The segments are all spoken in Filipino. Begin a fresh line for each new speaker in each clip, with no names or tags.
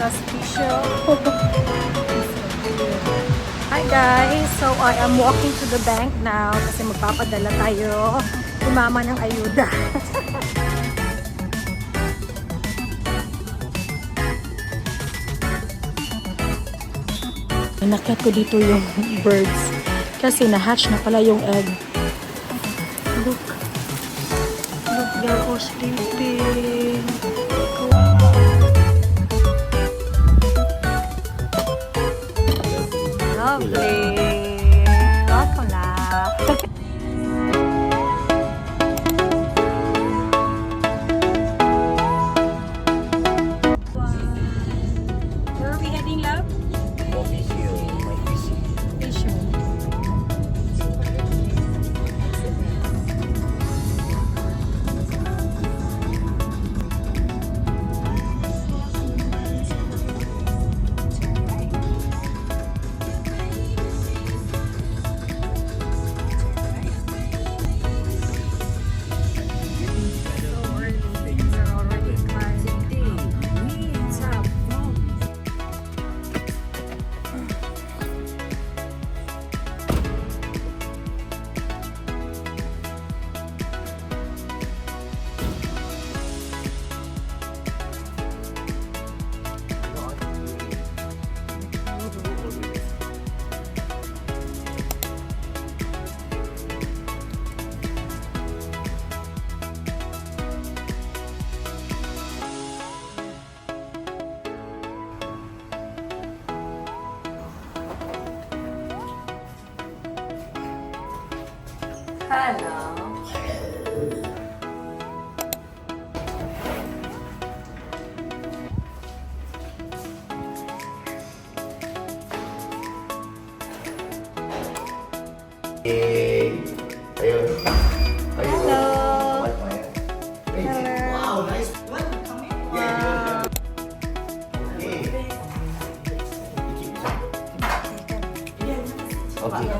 Asoka's Physio. Hi guys! So I am walking to the bank now kasi magpapadala tayo ni Mama ng ayuda. Nakyat ko dito yung birds kasi na-hatch na pala yung egg. Look, they're all sleeping. Lovely. Hola. Where are we heading, love?
Physio, my Physio.
Physio. Hello.
Ayun.
Hello.
Wow, nice one.
Wow.
Okay.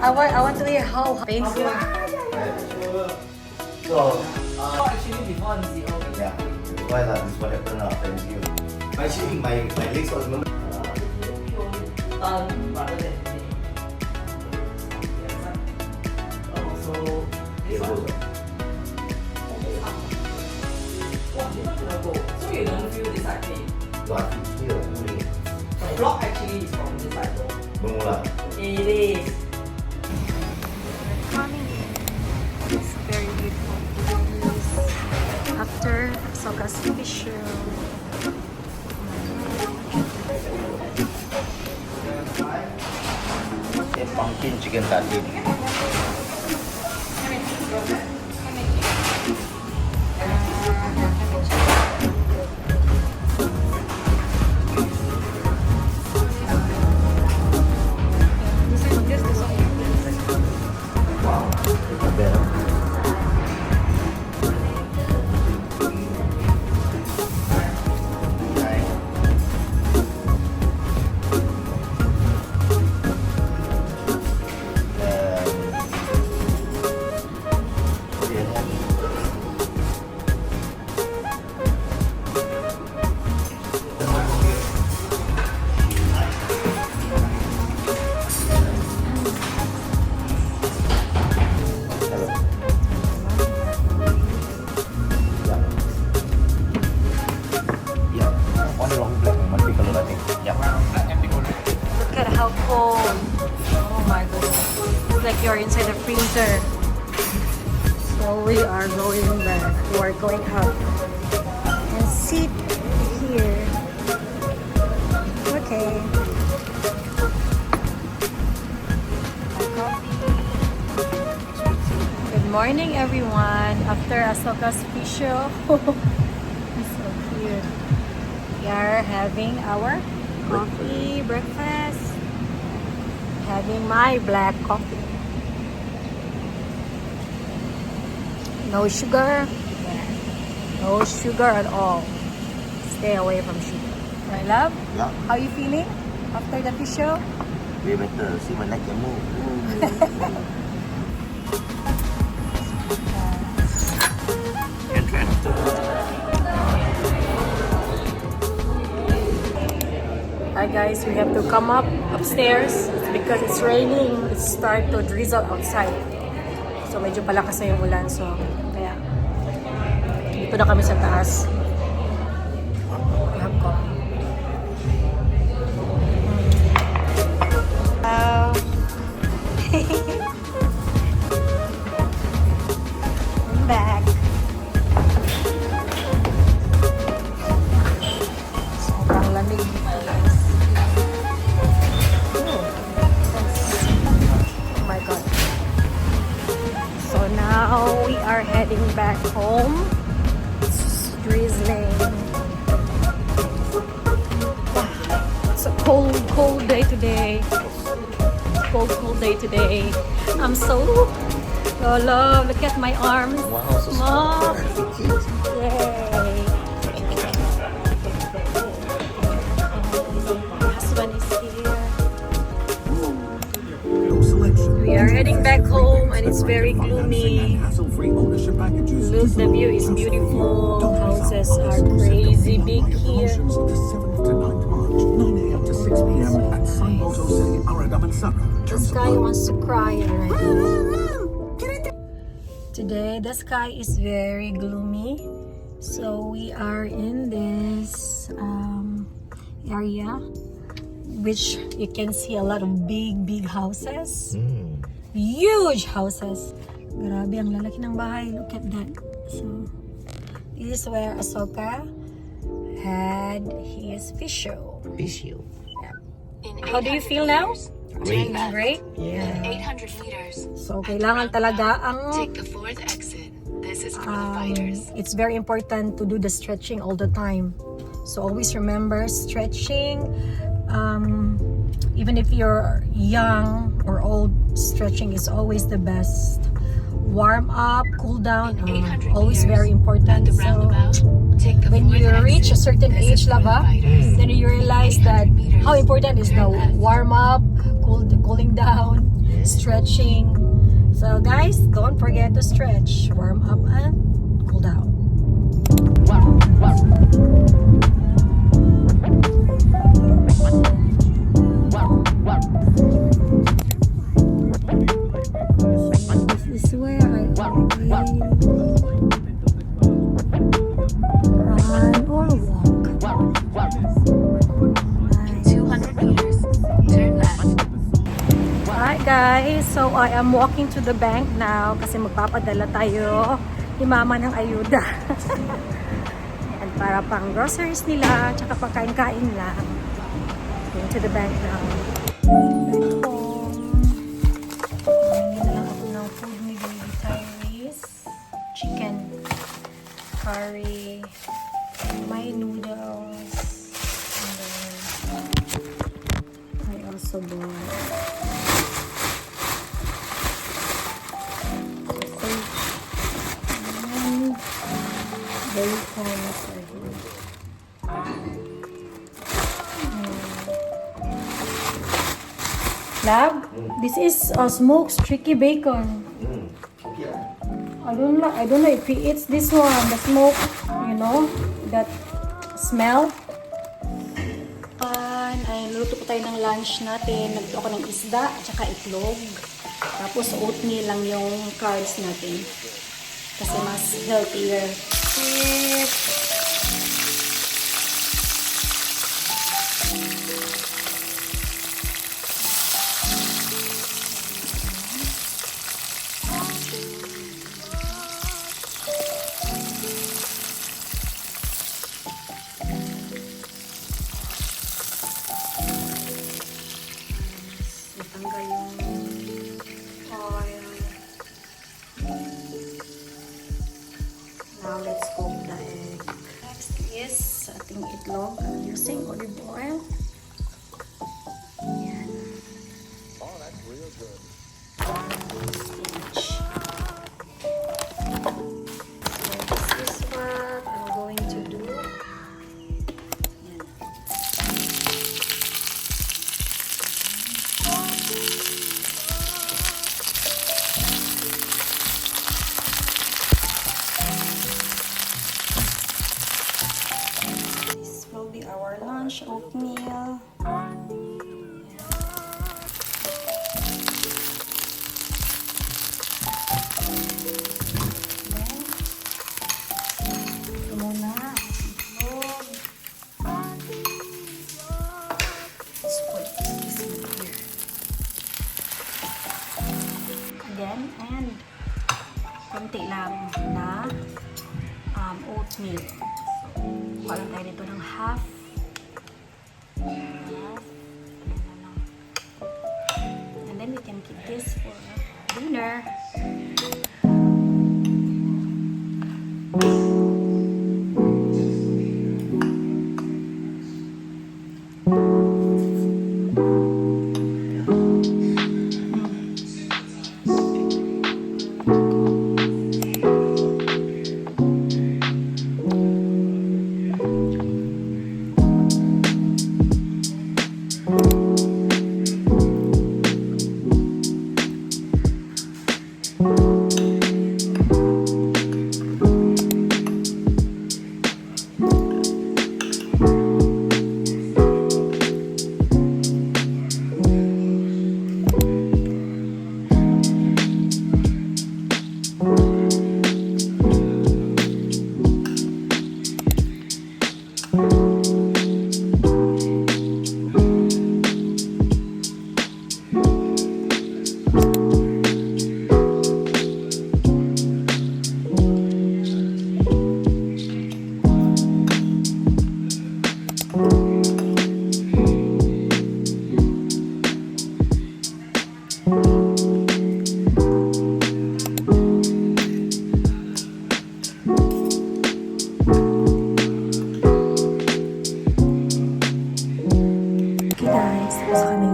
I want to hear how painful.
So,
actually before NCO.
yeah, why that? This what happened after you. Actually, my legs was not.
Turn rather than knee. Oh, so this one. So you don't feel this side pain.
What? Here, only.
The block actually is from this side though.
No lah.
It is.
Coming in. It's very beautiful. After Asoka's Physio.
Pumpkin chicken tatty.
Look at how cold. Oh my goodness. It's like you're inside a freezer. So we are going back. We are going out. And sit here. Okay. Good morning everyone. After Asoka's Physio. It's so cute. We are having our coffee breakfast. Having my black coffee. No sugar. No sugar at all. Stay away from sugar. Right, love?
Yeah,
How you feeling after the Physio?
way better. See my neck can move.
Hi guys, we have to come up upstairs because it's raining. It's start to drizzle outside. So medyo palakas na yung ulan. So kaya dito na kami sa taas. Have coffee. I'm back. Sobrang lamig dito guys. Oh my god. So now we are heading back home. It's drizzling. It's a cold day today. Cold day today. I'm so love. Look at my arms.
Wow, so
Mom.
cute.
Yay. My husband is here. We are heading back home and it's very gloomy. Look, the view is beautiful. Houses are crazy big here. The sky wants to cry already. Today the sky is very gloomy. So we are in this area which you can see a lot of big houses. Huge houses. Grabe, ang lalaki ng bahay. Look at that. So this is where Ahsoka had his Physio.
Physio.
How do you feel now?
Great.
Great?
Yeah.
800 meters.
So, kailangan talaga ang
Take the fourth exit. This is for the fighters.
it's very important to do the stretching all the time. So, always remember stretching. Even if you're young or old, stretching is always the best. Warm up, cool down,
800
always
meters.
very important.
At the
So,
roundabout, take the
when
fourth
you
exit.
reach a certain
This
age
is for the
level,
fighters.
then you realize that
800 meters.
how important is the
Turn left.
warm up, cooling down, stretching. So guys, don't forget to stretch, warm up and cool down. This is where I always run or walk.
200 meters. Turn left.
Alright guys, so I am walking to the bank now kasi magpapadala tayo ni mama ng ayuda. And para pang groceries nila, tsaka pagkain-kain lang. Going to the bank now. Back home. Bumili na lang ako ng food ni Baby Tyrese. Chicken curry. My noodles. And then I also bought bacon are here. Lab, this is smoked sticky bacon.
Okay lah.
I don't know if he eats this one, the smoke, you know, that smell. Ay, luto po tayo ng lunch natin. Nagluto ako ng isda at saka itlog. Tapos oatmeal lang yung carbs natin. Kasi mas healthier. Itanggal yung oil. Now let's cook the egg. Next is ating itlog. I'm using olive oil. Yan. Oh, that's real good. Spinach. So this is what I'm going to do. Yan. This will be our lunch oatmeal. chicken and konti lang na oatmeal. So, kuha lang tayo dito ng half. And then we can keep this for dinner.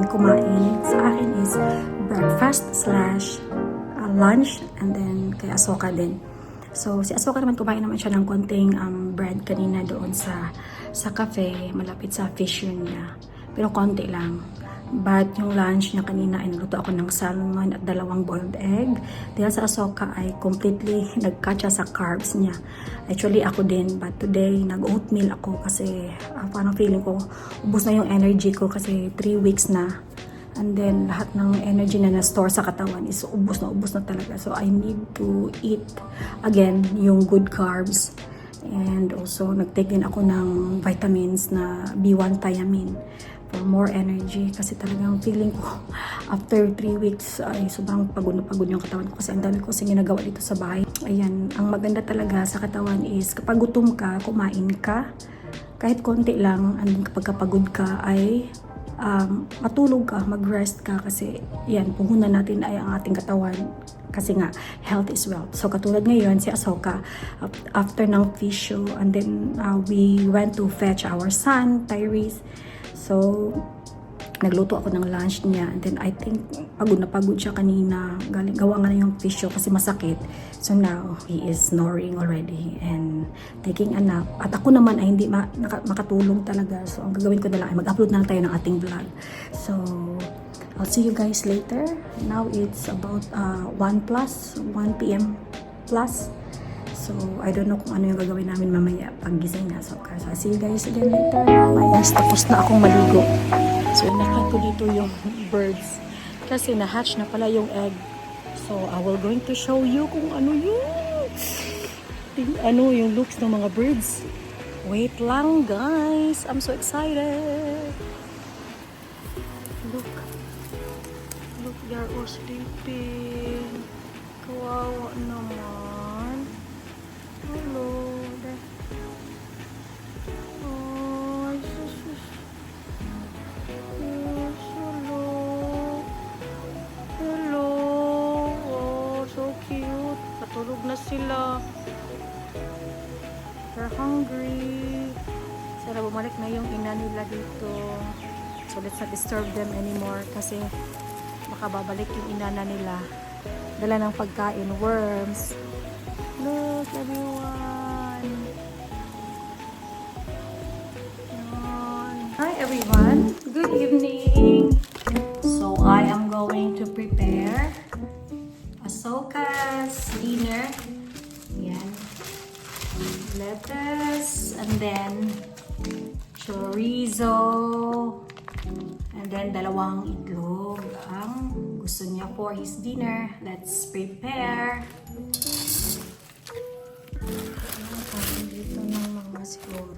Kumain. Sa akin is breakfast slash lunch and then kay Asoka din. So si Asoka naman kumain naman siya ng konting bread kanina doon sa cafe malapit sa Physio niya. Pero konti lang. But yung lunch niya kanina ay nagluto ako ng salmon at 2 boiled egg. Dahil sa Asoka ay completely nagkatsa sa carbs niya. Actually ako din, but today nag-oatmeal ako kasi parang feeling ko ubos na yung energy ko kasi 3 weeks na. And then lahat ng energy na na-store sa katawan is ubos na talaga. So I need to eat again yung good carbs. And also nag-take din ako ng vitamins na B1 thiamine for more energy kasi talagang feeling ko after 3 weeks ay sobrang pagod na pagod yung katawan ko kasi ang dami ko kasi ginagawa dito sa bahay. Ayan, ang maganda talaga sa katawan is kapag gutom ka, kumain ka kahit konti lang, and kapag kapagod ka ay matulog ka, mag-rest ka kasi yan, puhunan natin ay ang ating katawan kasi nga, health is wealth. So katulad ngayon, si Asoka after ng Physio and then we went to fetch our son, Tyrese. So, nagluto ako ng lunch niya. And then, I think, pagod na pagod siya kanina. Gawa nga na yung Physio kasi masakit. So, now, he is snoring already and taking a nap. At ako naman ay hindi makatulong talaga. So, ang gagawin ko na lang ay mag-upload na lang tayo ng ating vlog. So, I'll see you guys later. Now, it's about 1 p.m. plus. So, I don't know kung ano yung gagawin namin mamaya pag gising na. So, I'll see you guys again later. Guys, tapos na akong maligo. So, inakat ko dito yung birds. Kasi na-hatch na pala yung egg. So, I will going to show you kung ano yung looks ng mga birds. Wait lang, guys. I'm so excited. Look, they're all sleeping. Kawawa naman. Hello. Oh, sus. Yes, hello. Hello. Oh, so cute. Patulog na sila. They're hungry. Sana bumalik na yung ina nila dito. So let's not disturb them anymore kasi makababalik yung inana nila. Dala ng pagkain, worms. Look, everyone. Hi, everyone. Good evening. So, I am going to prepare Asoka's dinner. Yan. Lettuce. And then, chorizo. And then, 2 itlog. Ang gusto niya for his dinner. Let's prepare. Dito ng mga siguro.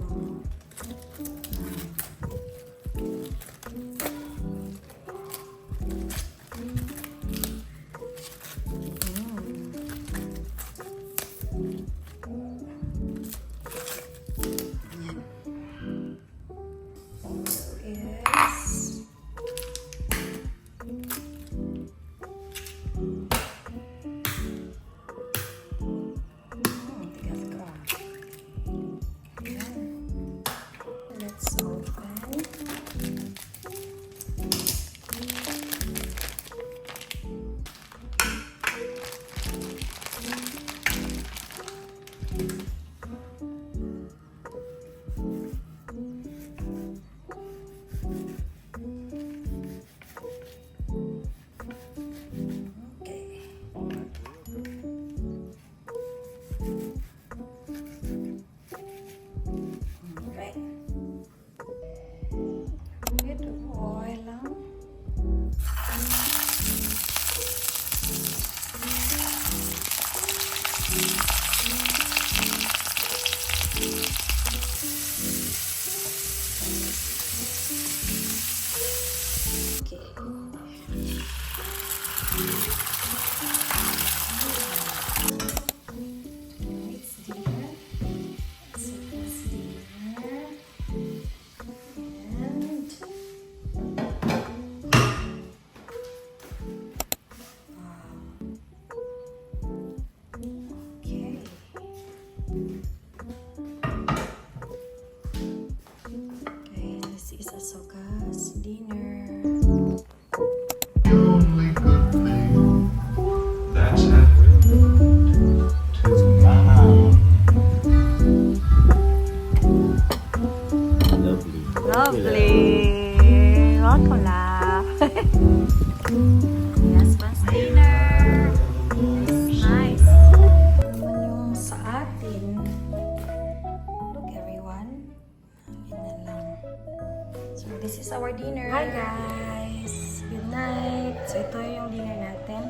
ito yung dinner natin.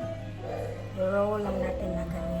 I-roll lang natin na ganyan.